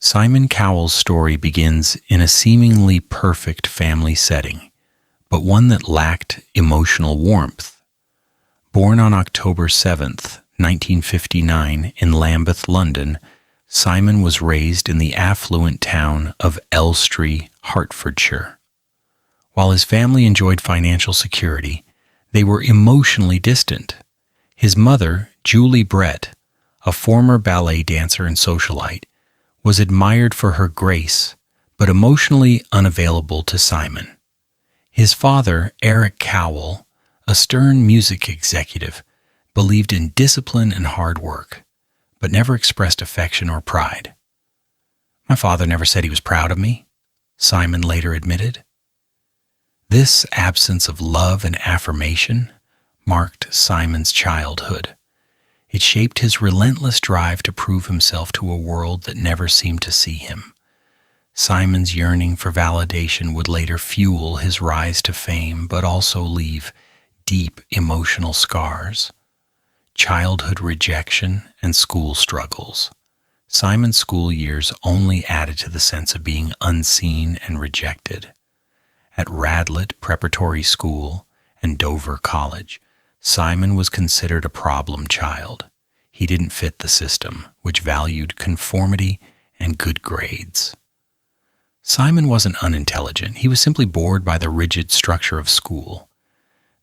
Simon Cowell's story begins in a seemingly perfect family setting, but one that lacked emotional warmth. Born on October 7th, 1959, in Lambeth, London, Simon was raised in the affluent town of Elstree, Hertfordshire. While his family enjoyed financial security, they were emotionally distant. His mother, Julie Brett, a former ballet dancer and socialite, was admired for her grace, but emotionally unavailable to Simon. His father, Eric Cowell, a stern music executive, believed in discipline and hard work, but never expressed affection or pride. "My father never said he was proud of me," Simon later admitted. This absence of love and affirmation marked Simon's childhood. It shaped his relentless drive to prove himself to a world that never seemed to see him. Simon's yearning for validation would later fuel his rise to fame, but also leave deep emotional scars. Childhood rejection and school struggles. Simon's school years only added to the sense of being unseen and rejected. At Radlett Preparatory School and Dover College, Simon was considered a problem child. He didn't fit the system, which valued conformity and good grades. Simon wasn't unintelligent. He was simply bored by the rigid structure of school.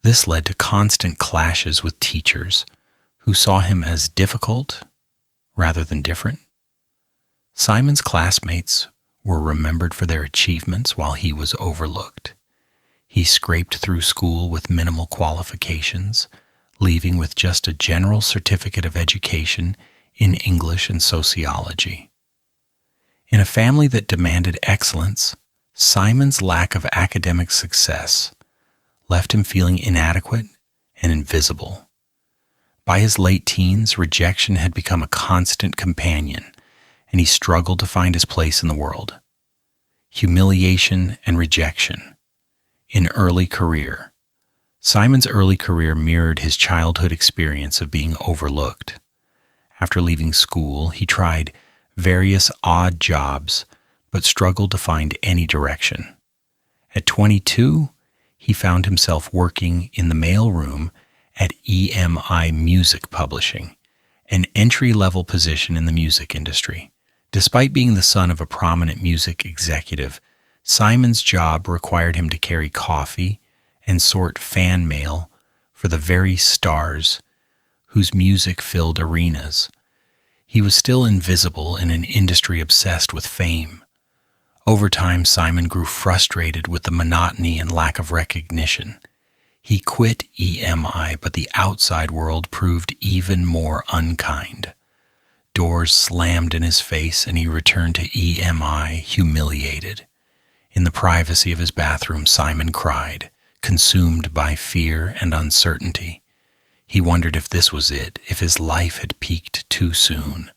This led to constant clashes with teachers who saw him as difficult rather than different. Simon's classmates were remembered for their achievements while he was overlooked. He scraped through school with minimal qualifications, leaving with just a general certificate of education in English and sociology. In a family that demanded excellence, Simon's lack of academic success left him feeling inadequate and invisible. By his late teens, rejection had become a constant companion, and he struggled to find his place in the world. Humiliation and rejection. In early career. Simon's early career mirrored his childhood experience of being overlooked. After leaving school, he tried various odd jobs, but struggled to find any direction. At 22, he found himself working in the mailroom at EMI Music Publishing, an entry-level position in the music industry. Despite being the son of a prominent music executive, Simon's job required him to carry coffee and sort fan mail for the very stars whose music filled arenas. He was still invisible in an industry obsessed with fame. Over time, Simon grew frustrated with the monotony and lack of recognition. He quit EMI, but the outside world proved even more unkind. Doors slammed in his face, and he returned to EMI humiliated. In the privacy of his bathroom, Simon cried, consumed by fear and uncertainty. He wondered if this was it, if his life had peaked too soon.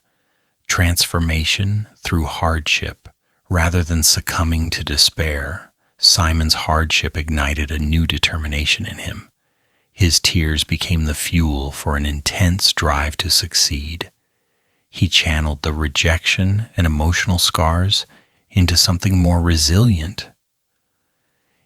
Transformation through hardship. Rather than succumbing to despair, Simon's hardship ignited a new determination in him. His tears became the fuel for an intense drive to succeed. He channeled the rejection and emotional scars into something more resilient.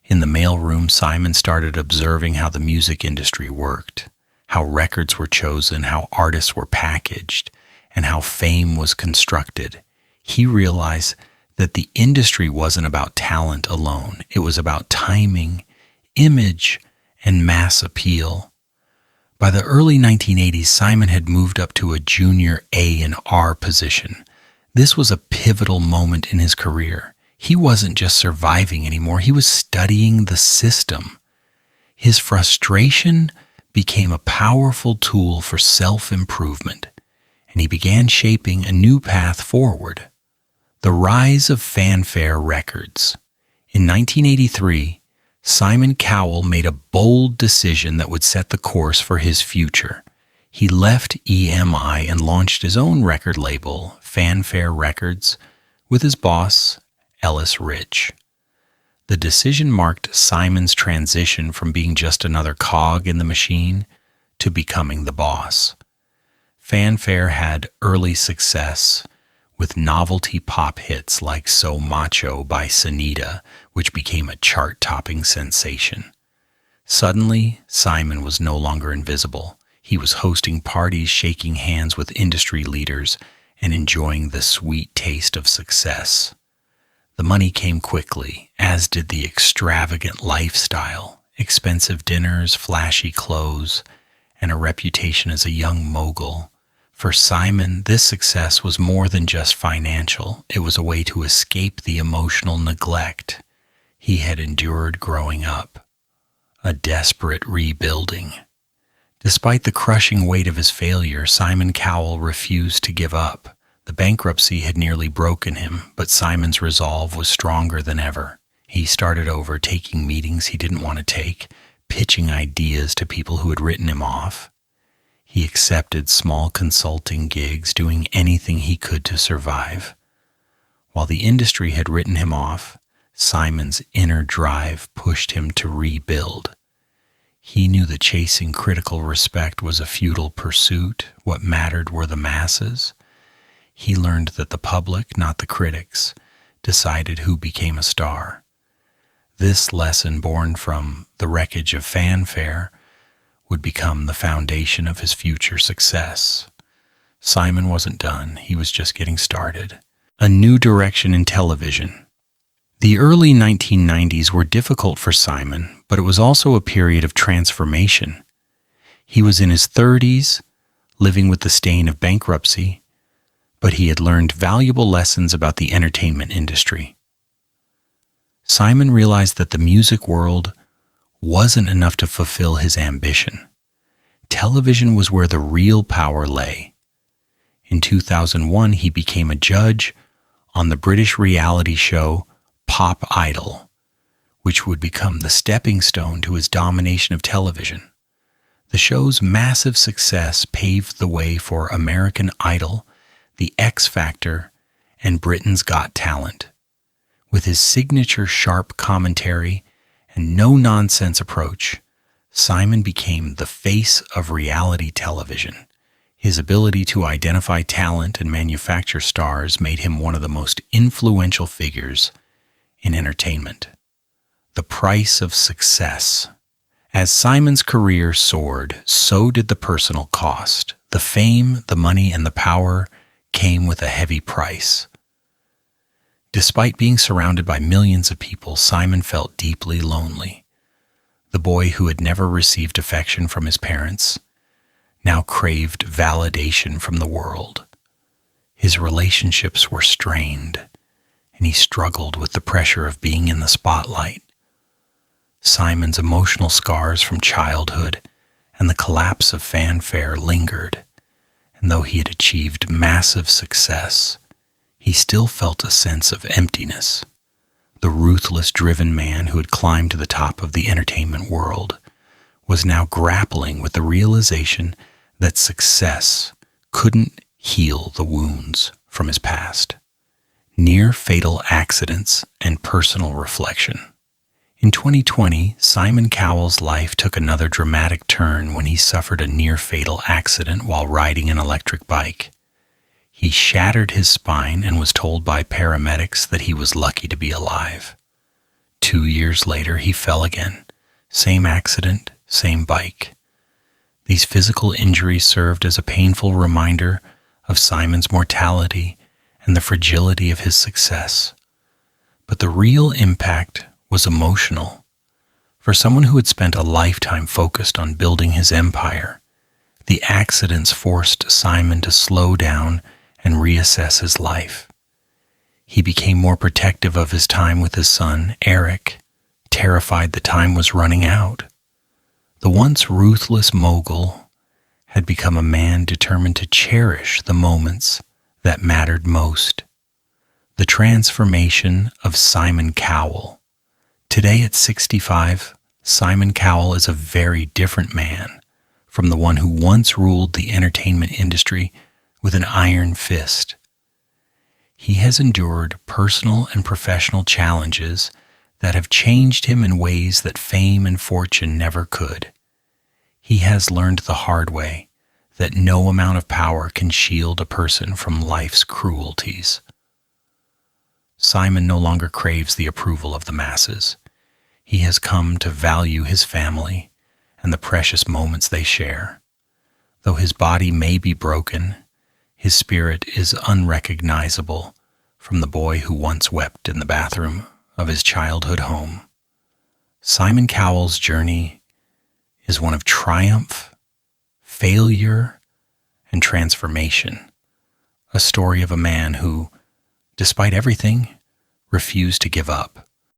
In the mailroom, Simon started observing how the music industry worked, how records were chosen, how artists were packaged, and how fame was constructed. He realized that the industry wasn't about talent alone. It was about timing, image, and mass appeal. By the early 1980s, Simon had moved up to a junior A&R position. This was a pivotal moment in his career. He wasn't just surviving anymore, he was studying the system. His frustration became a powerful tool for self-improvement, and he began shaping a new path forward. The rise of fanfare records. In 1983, Simon Cowell made a bold decision that would set the course for his future. He left EMI and launched his own record label, Fanfare Records, with his boss, Ellis Rich. The decision marked Simon's transition from being just another cog in the machine to becoming the boss. Fanfare had early success, with novelty pop hits like So Macho by Sunita, which became a chart-topping sensation. Suddenly, Simon was no longer invisible. He was hosting parties, shaking hands with industry leaders, and enjoying the sweet taste of success. The money came quickly, as did the extravagant lifestyle, expensive dinners, flashy clothes, and a reputation as a young mogul. For Simon, this success was more than just financial. It was a way to escape the emotional neglect he had endured growing up. A desperate rebuilding. Despite the crushing weight of his failure, Simon Cowell refused to give up. The bankruptcy had nearly broken him, but Simon's resolve was stronger than ever. He started over, taking meetings he didn't want to take, pitching ideas to people who had written him off. He accepted small consulting gigs, doing anything he could to survive. While the industry had written him off, Simon's inner drive pushed him to rebuild. He knew that chasing critical respect was a futile pursuit. What mattered were the masses. He learned that the public, not the critics, decided who became a star. This lesson, born from the wreckage of fanfare, would become the foundation of his future success. Simon wasn't done. He was just getting started. A new direction in television. The early 1990s were difficult for Simon, but it was also a period of transformation. He was in his 30s, living with the stain of bankruptcy, but he had learned valuable lessons about the entertainment industry. Simon realized that the music world wasn't enough to fulfill his ambition. Television was where the real power lay. In 2001, he became a judge on the British reality show Pop Idol, which would become the stepping stone to his domination of television. The show's massive success paved the way for American Idol, The X Factor, and Britain's Got Talent. With his signature sharp commentary and no-nonsense approach, Simon became the face of reality television. His ability to identify talent and manufacture stars made him one of the most influential figures in entertainment. The price of success. As Simon's career soared, so did the personal cost. The fame, the money, and the power came with a heavy price. Despite being surrounded by millions of people, Simon felt deeply lonely. The boy who had never received affection from his parents now craved validation from the world. His relationships were strained, and he struggled with the pressure of being in the spotlight. Simon's emotional scars from childhood and the collapse of fanfare lingered, and though he had achieved massive success, he still felt a sense of emptiness. The ruthless, driven man who had climbed to the top of the entertainment world was now grappling with the realization that success couldn't heal the wounds from his past. Near-fatal accidents and personal reflection. In 2020, Simon Cowell's life took another dramatic turn when he suffered a near-fatal accident while riding an electric bike. He shattered his spine and was told by paramedics that he was lucky to be alive. 2 years later, he fell again. Same accident, same bike. These physical injuries served as a painful reminder of Simon's mortality and the fragility of his success. But the real impact was emotional. For someone who had spent a lifetime focused on building his empire, the accidents forced Simon to slow down and reassess his life. He became more protective of his time with his son, Eric, terrified the time was running out. The once ruthless mogul had become a man determined to cherish the moments that mattered most. The transformation of Simon Cowell. Today at 65, Simon Cowell is a very different man from the one who once ruled the entertainment industry with an iron fist. He has endured personal and professional challenges that have changed him in ways that fame and fortune never could. He has learned the hard way that no amount of power can shield a person from life's cruelties. Simon no longer craves the approval of the masses. He has come to value his family and the precious moments they share. Though his body may be broken, his spirit is unrecognizable from the boy who once wept in the bathroom of his childhood home. Simon Cowell's journey is one of triumph, failure, and transformation, a story of a man who, despite everything, refused to give up.